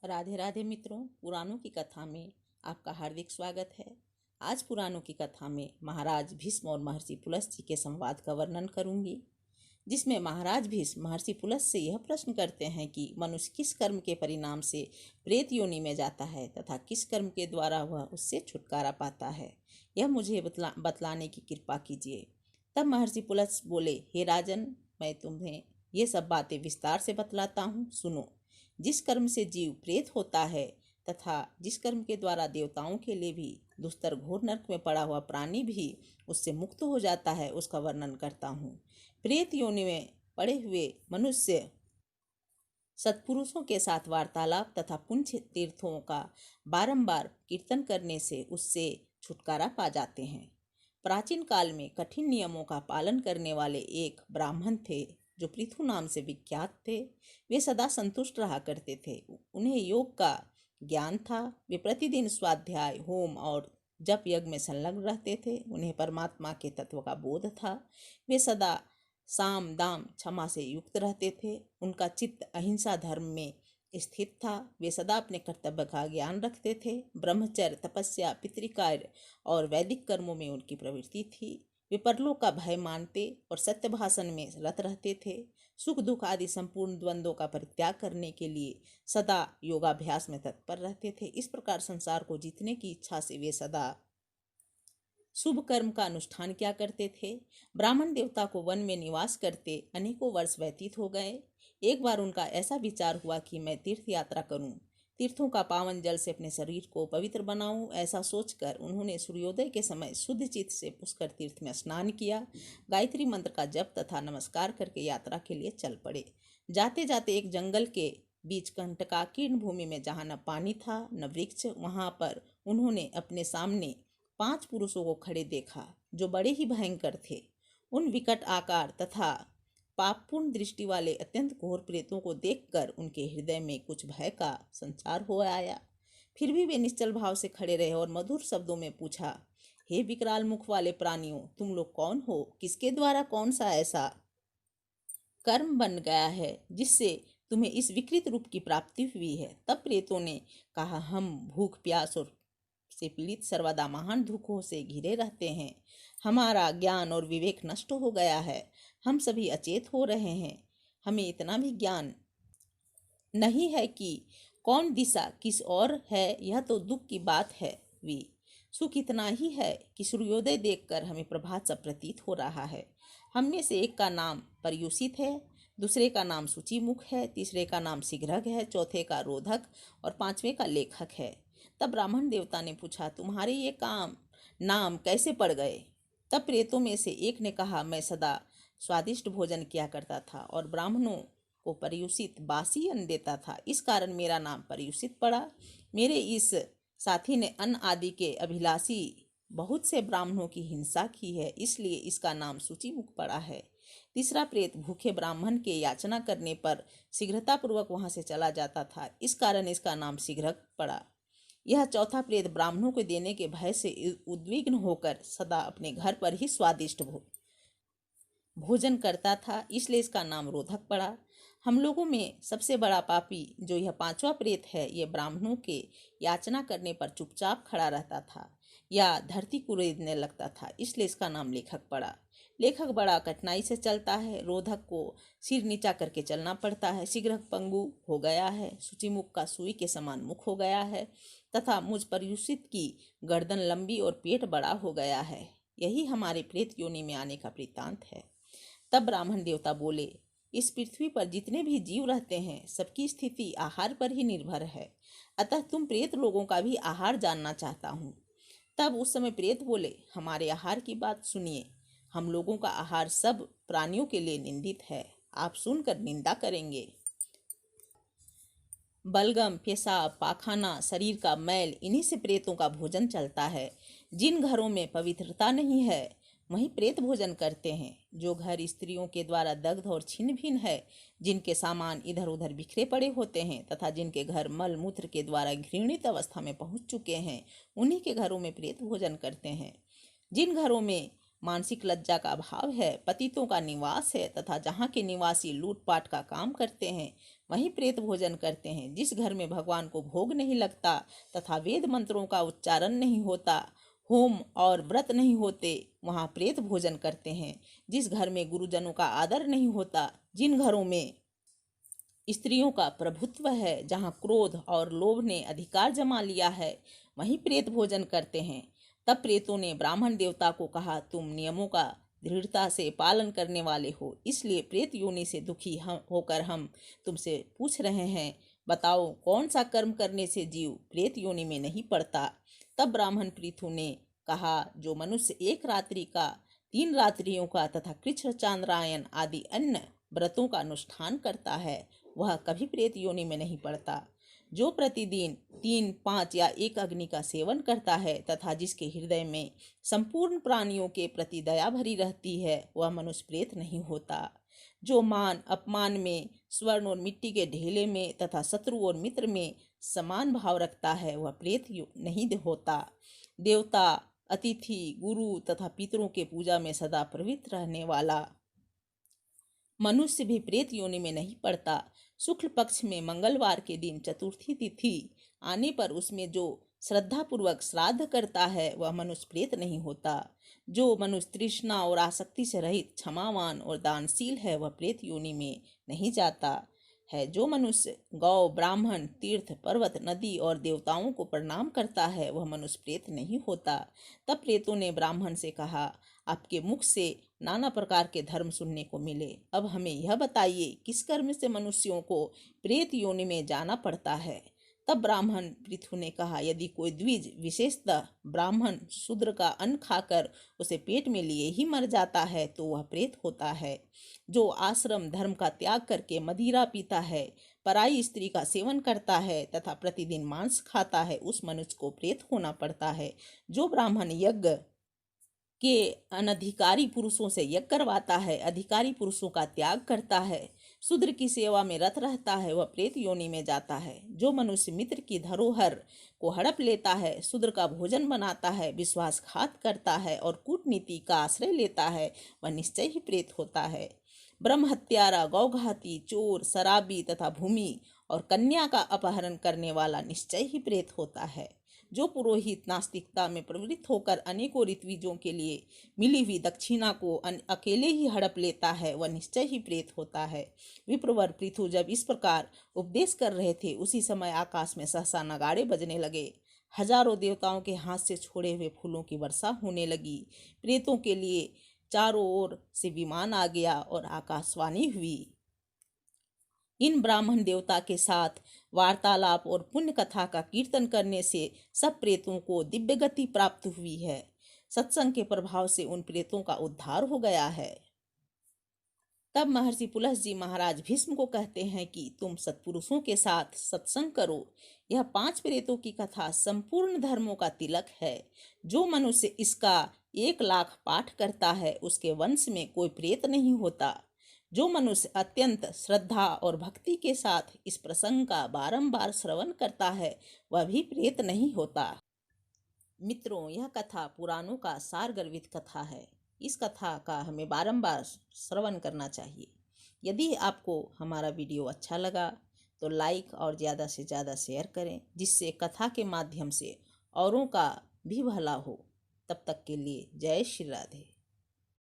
राधे राधे मित्रों, पुराणों की कथा में आपका हार्दिक स्वागत है। आज पुराणों की कथा में महाराज भीष्म और महर्षि पुलस्त्य के संवाद का वर्णन करूंगी, जिसमें महाराज भीष्म महर्षि पुलस्त्य से यह प्रश्न करते हैं कि मनुष्य किस कर्म के परिणाम से प्रेत योनि में जाता है तथा किस कर्म के द्वारा वह उससे छुटकारा पाता है, यह मुझे बतलाने की कृपा कीजिए। तब महर्षि पुलस्त्य बोले, हे राजन, मैं तुम्हें ये सब बातें विस्तार से बतलाता हूँ, सुनो। जिस कर्म से जीव प्रेत होता है तथा जिस कर्म के द्वारा देवताओं के लिए भी दुस्तर घोर नरक में पड़ा हुआ प्राणी भी उससे मुक्त हो जाता है, उसका वर्णन करता हूँ। प्रेत योनि में पड़े हुए मनुष्य सत्पुरुषों के साथ वार्तालाप तथा पुण्य तीर्थों का बारंबार कीर्तन करने से उससे छुटकारा पा जाते हैं। प्राचीन काल में कठिन नियमों का पालन करने वाले एक ब्राह्मण थे जो पृथु नाम से विख्यात थे। वे सदा संतुष्ट रहा करते थे। उन्हें योग का ज्ञान था। वे प्रतिदिन स्वाध्याय, होम और जप यज्ञ में संलग्न रहते थे। उन्हें परमात्मा के तत्व का बोध था। वे सदा साम दाम क्षमा से युक्त रहते थे। उनका चित्त अहिंसा धर्म में स्थित था। वे सदा अपने कर्तव्य का ज्ञान रखते थे। ब्रह्मचर्य, तपस्या, पितृकार्य और वैदिक कर्मों में उनकी प्रवृत्ति थी। वे परलोक का भय मानते और सत्य भाषण में रत रहते थे। सुख दुख आदि संपूर्ण द्वंद्वों का परित्याग करने के लिए सदा योगाभ्यास में तत्पर रहते थे। इस प्रकार संसार को जीतने की इच्छा से वे सदा शुभ कर्म का अनुष्ठान किया करते थे। ब्राह्मण देवता को वन में निवास करते अनेकों वर्ष व्यतीत हो गए। एक बार उनका ऐसा विचार हुआ कि मैं तीर्थ यात्रा करूं, तीर्थों का पावन जल से अपने शरीर को पवित्र बनाऊं। ऐसा सोचकर उन्होंने सूर्योदय के समय शुद्ध चित्त से पुष्कर तीर्थ में स्नान किया। गायत्री मंत्र का जप तथा नमस्कार करके यात्रा के लिए चल पड़े। जाते जाते एक जंगल के बीच कंटकाकीर्ण भूमि में जहाँ न पानी था न वृक्ष, वहां पर उन्होंने अपने सामने 5 पुरुषों को खड़े देखा जो बड़े ही भयंकर थे। उन विकट आकार तथा पापपूर्ण दृष्टि वाले अत्यंत घोर प्रेतों को देखकर उनके हृदय में कुछ भय का संचार हो आया। फिर भी वे निश्चल भाव से खड़े रहे और मधुर शब्दों में पूछा, हे विकराल मुख वाले प्राणियों, तुम लोग कौन हो? किसके द्वारा कौन सा ऐसा कर्म बन गया है जिससे तुम्हें इस विकृत रूप की प्राप्ति हुई है? तब प्रेतों ने कहा, हम भूख प्यास और से पीड़ित सर्वदा महान दुखों से घिरे रहते हैं। हमारा ज्ञान और विवेक नष्ट हो गया है। हम सभी अचेत हो रहे हैं। हमें इतना भी ज्ञान नहीं है कि कौन दिशा किस ओर है। यह तो दुख की बात है। वी सुख इतना ही है कि सूर्योदय देखकर हमें प्रभात सा प्रतीत हो रहा है। हम में से एक का नाम पर्युषित है, दूसरे का नाम सूचिमुख है, तीसरे का नाम शीघ्रग है, चौथे का रोधक और 5वें का लेखक है। तब ब्राह्मण देवता ने पूछा, तुम्हारे ये काम नाम कैसे पड़ गए? तब प्रेतों में से एक ने कहा, मैं सदा स्वादिष्ट भोजन किया करता था और ब्राह्मणों को पर्युषित बासी अन्न देता था, इस कारण मेरा नाम पर्युषित पड़ा। मेरे इस साथी ने अन्न आदि के अभिलाषी बहुत से ब्राह्मणों की हिंसा की है, इसलिए इसका नाम सूचिमुख पड़ा है। तीसरा प्रेत भूखे ब्राह्मण के याचना करने पर शीघ्रतापूर्वक वहां से चला जाता था, इस कारण इसका नाम शीघ्रक पड़ा। यह चौथा प्रेत ब्राह्मणों को देने के भय से उद्विग्न होकर सदा अपने घर पर ही स्वादिष्ट भोजन करता था, इसलिए इसका नाम रोधक पड़ा। हम लोगों में सबसे बड़ा पापी जो यह 5वां प्रेत है, यह ब्राह्मणों के याचना करने पर चुपचाप खड़ा रहता था या धरती कुरेदने लगता था, इसलिए इसका नाम लेखक पड़ा। लेखक बड़ा कठिनाई से चलता है। रोधक को सिर नीचा करके चलना पड़ता है। शीघ्र पंगु हो गया है। सूचिमुख का सुई के समान मुख हो गया है तथा मुझ पर्युषित की गर्दन लंबी और पेट बड़ा हो गया है। यही हमारे प्रेत योनि में आने का वृत्तांत है। तब ब्राह्मण देवता बोले, इस पृथ्वी पर जितने भी जीव रहते हैं सबकी स्थिति आहार पर ही निर्भर है, अतः तुम प्रेत लोगों का भी आहार जानना चाहता हूँ। तब उस समय प्रेत बोले, हमारे आहार की बात सुनिए। हम लोगों का आहार सब प्राणियों के लिए निंदित है, आप सुनकर निंदा करेंगे। बलगम, पेशाब, पाखाना, शरीर का मैल, इन्हीं से प्रेतों का भोजन चलता है। जिन घरों में पवित्रता नहीं है वहीं प्रेत भोजन करते हैं। जो घर स्त्रियों के द्वारा दग्ध और छिन्न भिन्न है, जिनके सामान इधर उधर बिखरे पड़े होते हैं तथा जिनके घर मल मूत्र के द्वारा घृणित अवस्था में पहुंच चुके हैं, उन्हीं के घरों में प्रेत भोजन करते हैं। जिन घरों में मानसिक लज्जा का अभाव है, पतितों का निवास है तथा जहाँ के निवासी लूटपाट का काम करते हैं, वहीं प्रेत भोजन करते हैं। जिस घर में भगवान को भोग नहीं लगता तथा वेद मंत्रों का उच्चारण नहीं होता, होम और व्रत नहीं होते, वहाँ प्रेत भोजन करते हैं। जिस घर में गुरुजनों का आदर नहीं होता, जिन घरों में स्त्रियों का प्रभुत्व है, जहाँ क्रोध और लोभ ने अधिकार जमा लिया है, वहीं प्रेत भोजन करते हैं। तब प्रेतों ने ब्राह्मण देवता को कहा, तुम नियमों का दृढ़ता से पालन करने वाले हो, इसलिए प्रेत योनि से दुखी होकर हम तुमसे पूछ रहे हैं, बताओ कौन सा कर्म करने से जीव प्रेत योनि में नहीं पड़ता। तब ब्राह्मण पृथु ने कहा, जो मनुष्य 1 रात्रि का, 3 रात्रियों का तथा कृष्ण चांद्रायन आदि अन्य व्रतों का अनुष्ठान करता है, वह कभी प्रेत योनि में नहीं पड़ता। जो प्रतिदिन 3, 5 या 1 अग्नि का सेवन करता है तथा जिसके हृदय में संपूर्ण प्राणियों के प्रति दया भरी रहती है, वह मनुष्य प्रेत नहीं होता। जो मान अपमान में, स्वर्ण और मिट्टी के ढेले में तथा शत्रु और मित्र में समान भाव रखता है, वह प्रेत नहीं होता। देवता, अतिथि, गुरु तथा पितरों के पूजा में सदा प्रवृत्त रहने वाला मनुष्य भी प्रेत योनि में नहीं पड़ता। शुक्ल पक्ष में मंगलवार के दिन चतुर्थी तिथि आने पर उसमें जो श्रद्धापूर्वक श्राद्ध करता है, वह मनुष्य प्रेत नहीं होता। जो मनुष्य तृष्णा और आसक्ति से रहित, क्षमावान और दानशील है, वह प्रेत योनि में नहीं जाता है। जो मनुष्य गौ, ब्राह्मण, तीर्थ, पर्वत, नदी और देवताओं को प्रणाम करता है, वह मनुष्य प्रेत नहीं होता। तब प्रेतों ने ब्राह्मण से कहा, आपके मुख से नाना प्रकार के धर्म सुनने को मिले, अब हमें यह बताइए, किस कर्म से मनुष्यों को प्रेत योनि में जाना पड़ता है। तब ब्राह्मण पृथु ने कहा, यदि कोई द्विज, विशेषतः ब्राह्मण, शूद्र का अन्न खाकर उसे पेट में लिए ही मर जाता है, तो वह प्रेत होता है। जो आश्रम धर्म का त्याग करके मदिरा पीता है, पराई स्त्री का सेवन करता है तथा प्रतिदिन मांस खाता है, उस मनुष्य को प्रेत होना पड़ता है। जो ब्राह्मण यज्ञ के अनधिकारी पुरुषों से यज्ञ करवाता है, अधिकारी पुरुषों का त्याग करता है, शूद्र की सेवा में रत रहता है, वह प्रेत योनि में जाता है। जो मनुष्य मित्र की धरोहर को हड़प लेता है, शूद्र का भोजन बनाता है, विश्वासघात करता है और कूटनीति का आश्रय लेता है, वह निश्चय ही प्रेत होता है। ब्रह्म हत्यारा, गौघाती, चोर, शराबी तथा भूमि और कन्या का अपहरण करने वाला निश्चय ही प्रेत होता है। जो पुरोहित नास्तिकता में प्रवृत्त होकर अनेकों ऋत्विजों के लिए मिली हुई दक्षिणा को अकेले ही हड़प लेता है, वह निश्चय ही प्रेत होता है। विप्रवर पृथु जब इस प्रकार उपदेश कर रहे थे, उसी समय आकाश में सहसा नगाड़े बजने लगे। हजारों देवताओं के हाथ से छोड़े हुए फूलों की वर्षा होने लगी। प्रेतों के लिए चारों ओर से विमान आ गया और आकाशवाणी हुई। इन ब्राह्मण देवता के साथ वार्तालाप और पुण्य कथा का कीर्तन करने से सब प्रेतों को दिव्य गति प्राप्त हुई है। सत्संग के प्रभाव से उन प्रेतों का उद्धार हो गया है। तब महर्षि पुलह जी महाराज भीष्म को कहते हैं कि तुम सत्पुरुषों के साथ सत्संग करो। यह 5 प्रेतों की कथा संपूर्ण धर्मों का तिलक है। जो मनुष्य इसका 1 लाख पाठ करता है, उसके वंश में कोई प्रेत नहीं होता। जो मनुष्य अत्यंत श्रद्धा और भक्ति के साथ इस प्रसंग का बारंबार श्रवण करता है, वह भी प्रेत नहीं होता। मित्रों, यह कथा पुराणों का सार गर्भित कथा है। इस कथा का हमें बारंबार श्रवण करना चाहिए। यदि आपको हमारा वीडियो अच्छा लगा तो लाइक और ज़्यादा से ज़्यादा शेयर करें, जिससे कथा के माध्यम से औरों का भी भला हो। तब तक के लिए जय श्री राधे।